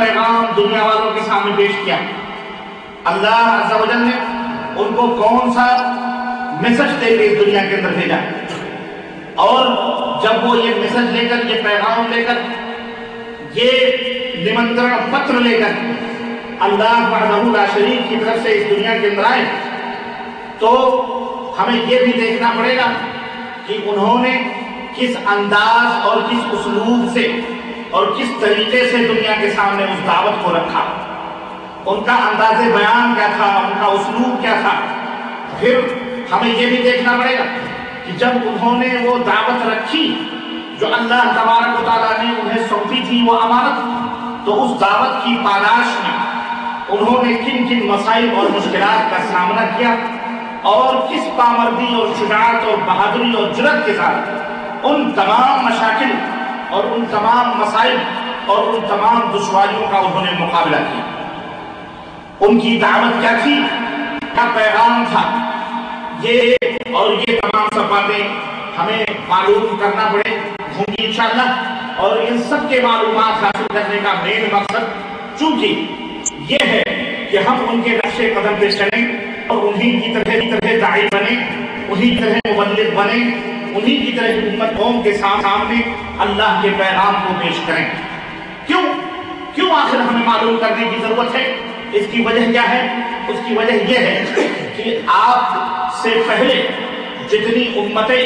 پیغام دنیا والوں کے سامنے پیش کیا. اللہ عز و جل نے ان کو کون سا میسج دے کے اس دنیا کے اندر بھیجا، اور جب وہ یہ میسج لے کر، یہ پیغام لے کر، یہ نمنترن پتر لے کر اللہ وحدہ لا شریک کی طرف سے اس دنیا کے اندر آئے، تو ہمیں یہ بھی دیکھنا پڑے گا کہ انہوں نے کس انداز اور کس اسلوب سے اور کس طریقے سے دنیا کے سامنے اس دعوت کو رکھا. ان کا انداز بیان کیا تھا، ان کا اسلوب کیا تھا. پھر ہمیں یہ بھی دیکھنا پڑے گا کہ جب انہوں نے وہ دعوت رکھی جو اللہ تبارک و تعالیٰ نے انہیں سونپی تھی، وہ امانت، تو اس دعوت کی پاداش میں انہوں نے کن کن مسائل اور مشکلات کا سامنا کیا، اور کس پامردی اور شجاعت اور بہادری اور جرأت کے ساتھ ان تمام مشاکل اور ان تمام مسائل اور ان تمام دشواریوں کا انہوں نے مقابلہ کیا. ان کی دعوت کیا تھی، کیا پیغام تھا، یہ اور یہ تمام سب باتیں ہمیں معلوم کرنا پڑے ہوں گی انشاءاللہ. اور ان سب کے معلومات حاصل کرنے کا مین مقصد چونکہ یہ ہے کہ ہم ان کے نقش قدم پہ چلیں اور انہی کی طرح داعی بنے، انہی کی طرح مبلغ بنے، انہی کی طرح امت قوم کے سامنے اللہ کے پیغام کو پیش کریں. کیوں آخر ہمیں معلوم کرنے کی ضرورت ہے؟ اس کی وجہ کیا ہے؟ اس کی وجہ یہ ہے کہ آپ سے پہلے جتنی امتیں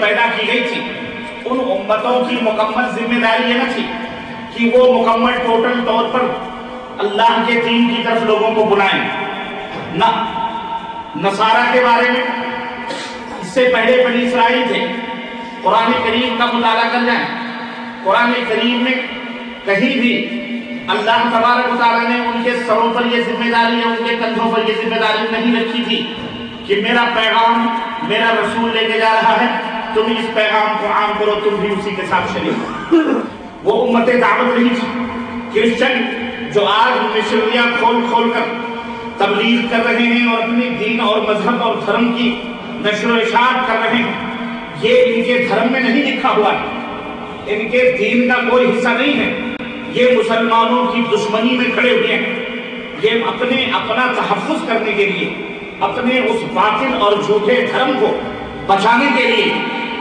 پیدا کی گئی تھی، ان امتوں کی مکمل ذمہ داری یہ نہ تھی کہ وہ مکمل ٹوٹل طور پر اللہ کے دین کی طرف لوگوں کو بلائیں. نہ، نصارہ کے بارے میں اس سے پہلے بنی اسرائیل تھے. قرآن کریم کا مطالعہ کر جائیں، قرآن کریم میں کہیں بھی اللہ تبارک و تعالیٰ نے ان کے سروں پر یہ ذمہ داری یا ان کے کندھوں پر یہ ذمہ داری نہیں رکھی تھی کہ میرا پیغام میرا رسول لے کے جا رہا ہے، تم اس پیغام کو عام کرو، تم بھی اسی کے ساتھ شریک. وہ امت دعوت نہیں تھی. کرسچن جو آج مشنریاں کھول کر تبلیغ کر رہے ہیں اور اپنے دین اور مذہب اور دھرم کی نشر و اشاعت کر رہے ہیں، یہ ان کے دھرم میں نہیں لکھا ہوا ہے، ان کے دین کا کوئی حصہ نہیں ہے. یہ مسلمانوں کی دشمنی میں کھڑے ہوئے ہیں. یہ اپنا تحفظ کرنے کے لیے، اپنے اس باطل اور جھوٹے دھرم کو بچانے کے لیے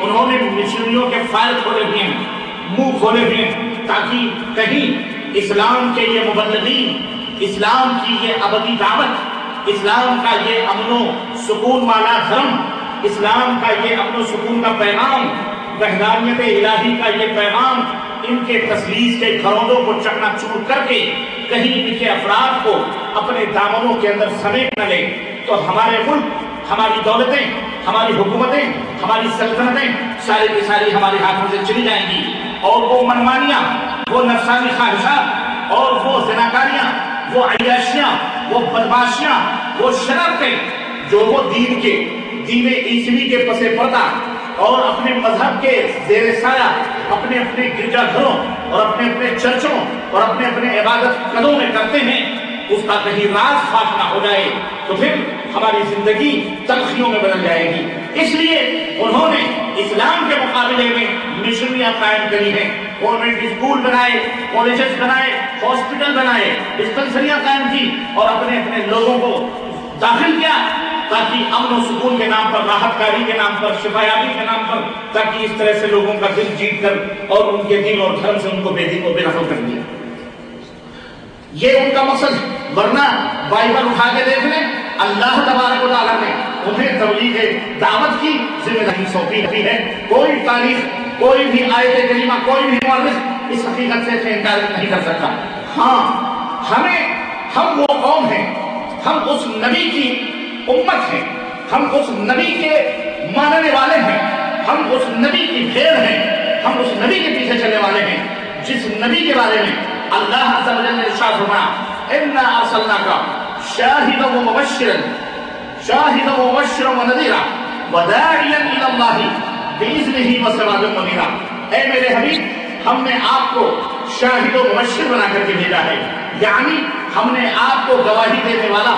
انہوں نے مشنریوں کے فائل کھولے ہوئے ہیں، منہ کھولے ہوئے ہیں، تاکہ کہیں اسلام کے یہ مبلغین، اسلام کی یہ ابدی دعوت، اسلام کا یہ امن و سکون والا دھرم، اسلام کا یہ امن و سکون کا پیغام، وحدانیت الہی کا یہ پیغام ان کے تسلیس کے گھروندوں کو چکنا چور کر کے کہیں ان کے افراد کو اپنے دامنوں کے اندر سمیٹ نہ لے. تو ہمارے ملک، ہماری دولتیں، ہماری حکومتیں، ہماری سلطنتیں ساری کی ساری ہمارے ہاتھوں سے چلی جائیں گی، اور وہ منمانیاں، وہ نفسانی خواہشات اور وہ زناکاریاں، وہ عیاشیاں، وہ بدماشیاں، وہ شرارتیں جو وہ دین عیسوی کے پس پردہ اور اپنے مذہب کے زیر سایہ اپنے گرجا گھروں اور اپنے چرچوں اور اپنے عبادت قدوں میں کرتے ہیں، اس کا کہیں راز فاش نہ ہو جائے تو پھر ہماری زندگی تلخیوں میں بدل جائے گی. اس لیے انہوں نے اسلام کے مقابلے میں مشنریاں قائم کری ہیں. گورنمنٹ اسکول بنائے، کالجز بنائے، ہاسپٹل بنائے، ڈسپنسریاں قائم کی اور اپنے لوگوں کو داخل کیا، تاکہ امن و سکون کے نام پر، راحت کاری کے نام پر، شفایابی کے نام پر، تاکہ اس طرح سے لوگوں کا دل جیت کر اور ان کے دین اور دھرم سے ان کو بے دخل کر دیا. یہ ان کا مقصد. ورنہ بائبل اٹھا کے دیکھ لیں، اللہ تبارک و تعالیٰ نے انہیں تبلیغ دعوت کی ذمہ داری سونپی ہے. کوئی تاریخ، کوئی بھی آیت کریمہ، کوئی بھی مورخ اس حقیقت سے انکار نہیں کر سکتا. ہاں، ہم وہ قوم ہیں، ہم اس نبی کی امت ہیں، ہم اس نبی کے ماننے والے ہیں، ہم اس نبی کی بھیڑ ہیں، ہم اس نبی کے پیچھے چلنے والے ہیں جس نبی کے بارے میں اللہ عز و جل نے ارشاد فرمایا اِنَّا أَرْسَلْنَاكَ شَاهِدًا وَمُبَشِّرًا وَنَذِيرًا وَدَاعِيًا إِلَى اللَّهِ بِإِذْنِهِ وَسِرَاجًا مُنِيرًا. اے میرے حبیب، ہم نے آپ کو شاہد و مبشر بنا کر کے بھیجا ہے، یعنی ہم نے آپ کو گواہی دینے والا،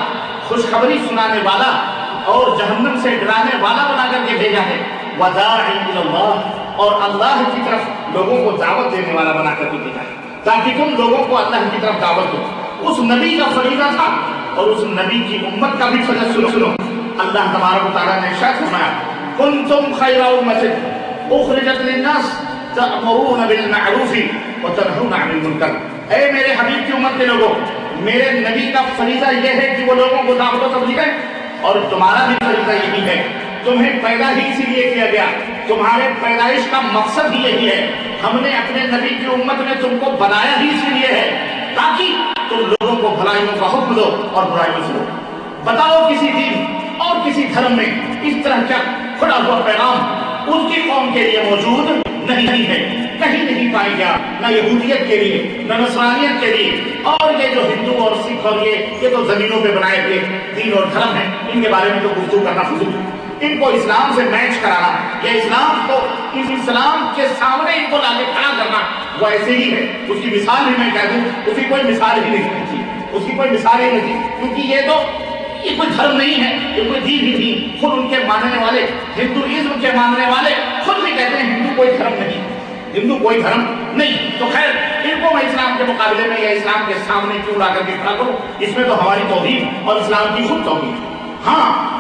خوشخبری سنانے والا اور جہنم سے ڈرانے والا بنا کر کے بھیجا ہے. وَدَاعِيًا إِلَى اللَّهِ، اور اللہ کی طرف لوگوں کو دعوت دینے والا بنا کر کے بھیجا ہے. تاکہ تم لوگوں کو اللہ کی طرف دعوت دو۔ اس نبی کا فریضہ تھا اور اس نبی کی امت کا بھی فریضہ سنو۔ اللہ تبارک و تعالیٰ نے ارشاد فرمایا کنتم خیر امۃ اخرجت للناس تأمرون بالمعروف وتنہون عن المنکر۔ اے میرے حبیب کی امت کے لوگوں، میرے نبی کا فریضہ یہ ہے کہ وہ لوگوں کو دعوت و تبلیغ ہے، اور تمہارا بھی فریضہ یہی ہے۔ تمہیں پیدا ہی اسی لیے کیا گیا، تمہارے پیدائش کا مقصد ہی یہی ہے۔ ہم نے اپنے نبی کی امت میں تم کو بنایا ہی اسی لیے ہے تاکہ تم لوگوں کو بھلائیوں کا حکم دو اور برائیوں سے روکو۔ بتاؤ کسی دین اور کسی دھرم میں اس طرح کا کھلا ہوا پیغام اس کی قوم کے لیے موجود نہیں ہے، کہیں نہیں پائی گیا، نہ یہودیت کے لیے نہ نصرانیت کے لیے۔ اور یہ جو ہندو اور سکھ اور یہ تو زمینوں پہ بنائے ہوئے دین اور دھرم ہیں، ان کے بارے میں تو گفتگو کرنا فضول ہے۔ ان کو اسلام سے میچ کرانا یا اسلام کو اس اسلام کے سامنے ان کو لا کے کھڑا کرنا وہ ایسے ہی ہے۔ اس کی مثال بھی میں کہہ دوں، اس کی کوئی مثال ہی نہیں تھی، اس کی کوئی مثال ہی نہیں تھی، کیونکہ یہ کوئی دھرم نہیں ہے، یہ کوئی دین ہی نہیں۔ خود ان کے ماننے والے، ہندوازم کے ماننے والے خود بھی کہتے ہیں ہندو کوئی دھرم نہیں، ہندو کوئی دھرم نہیں۔ تو خیر ان کو میں اسلام کے مقابلے میں یا اسلام کے سامنے کیوں لا کر کے کھڑا کروں؟ اس میں تو ہماری توحید اور اسلام کی خود توحید۔ ہاں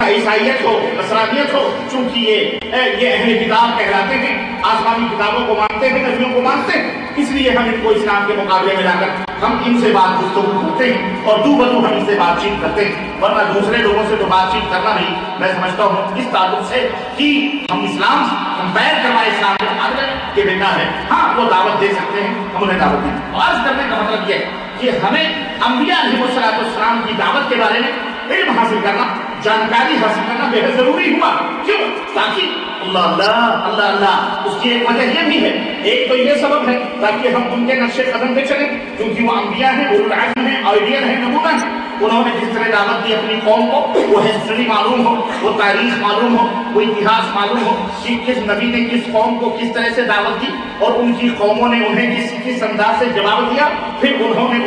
عیسائیت ہو، نصرانیت ہو، چونکہ یہ اہل کتاب کہلاتے ہیں، آسمانی کتابوں کو مانتے ہیں، نبیوں کو مانتے ہیں، اس لیے ہم ان کو اسلام کے مقابلے میں لا کر ہم ان سے بات گفتگو کرتے ہیں اور دو بدو ہم ان سے بات چیت کرتے ہیں۔ ورنہ دوسرے لوگوں سے تو بات چیت کرنا بھی میں سمجھتا ہوں اس تعلق سے کہ ہم اسلام کمپیئر کروائے اسلام کے مقابلے کے بیکار ہے۔ ہاں وہ دعوت دے سکتے ہیں، ہم انہیں دعوت دیں۔ عرض کرنے کا مطلب یہ ہے کہ ہمیں انبیاء علیہ السلام کی دعوت کے بارے میں علم حاصل کرنا، جانکاری حاصل کرنا بے حد ضروری ہوا۔ کیوں؟ تاکہ اللہ اللہ اللہ اللہ، اس کی ایک وجہ یہ بھی ہے، ایک تو یہ سبب ہے تاکہ ہم ان کے نقش قدم پہ چلیں، کیونکہ وہ انبیاء ہیں، اولو العزم ہیں، آئیڈیل ہیں، نمونہ ہیں۔ انہوں نے جس طرح دعوت دی اپنی قوم کو، وہ ہسٹری معلوم ہو، وہ تاریخ معلوم ہو، وہ اتہاس معلوم ہو کہ کس نبی نے کس قوم کو کس طرح سے دعوت دی اور ان کی قوموں نے انہیں کس انداز سے جواب دیا، پھر انہوں نے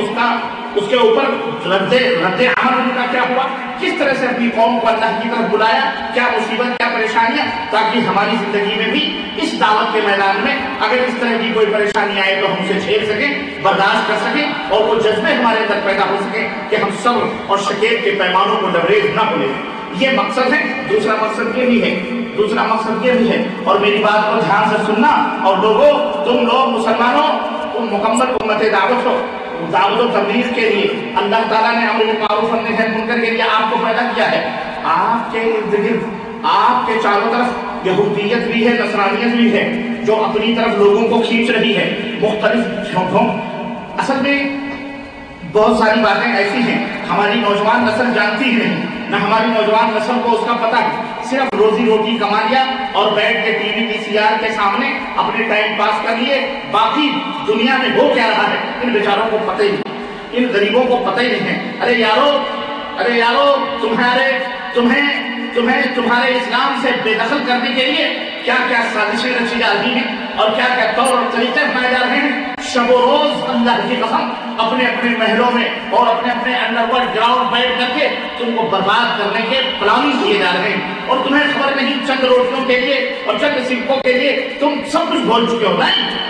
اس کے اوپر رد عمل ان کا کیا ہوا، کس طرح سے اپنی قوم کو اللہ کی طرف بلایا، کیا مصیبت کیا پریشانیاں، تاکہ ہماری زندگی میں بھی اس دعوت کے میدان میں اگر اس طرح کی کوئی پریشانی آئے تو ہم اسے جھیل سکیں، برداشت کر سکیں، اور وہ جذبے ہمارے اندر پیدا ہو سکیں کہ ہم صبر اور شکیب کے پیمانوں کو لبریز نہ بھولیں۔ یہ مقصد ہے۔ دوسرا مقصد یہ بھی ہے، اور میری بات کو دھیان سے سننا، اور لوگوں، تم لوگ مسلمانوں، تم مکمل امت دعوت ہو، دعوت و تبلیغ کے لیے اللہ تعالیٰ نے امر بالمعروف و نہی عن المنکر کے لیے آپ کو پیدا کیا ہے۔ آپ کے ارد گرد، آپ کے چاروں طرف یہودیت بھی ہے، نصرانیت بھی ہے، جو اپنی طرف لوگوں کو کھینچ رہی ہے مختلف جھونکوں۔ اصل میں بہت ساری باتیں ایسی ہیں ہماری نوجوان نسل جانتی ہی نہیں، نہ ہماری نوجوان نسل کو اس کا پتہ ہے۔ صرف روزی روٹی کما لیا اور بیٹھ کے ٹی وی VCR کے سامنے اپنے ٹائم پاس کر لیے، باقی دنیا میں ہو کیا رہا ہے ان بیچاروں کو پتہ ہی نہیں، ان غریبوں کو پتہ ہی نہیں ہے۔ ارے یارو تمہیں تمہارے اسلام سے بے دخل کرنے کے لیے کیا کیا سازشیں رچی جا رہی ہیں اور کیا کیا طور اور طریقے اپنائے جا رہے ہیں۔ شب و روز اللہ کی قسم اپنے اپنے محلوں میں اور اپنے اپنے انڈر ورلڈ گراؤنڈ بیٹھ کر کے تم کو برباد کرنے کے پلاننگ کیے جا رہے ہیں، اور تمہیں خبر نہیں چند روٹیوں کے لیے اور چند سکوں کے لیے تم سب کچھ بول چکے ہو۔ نہیں،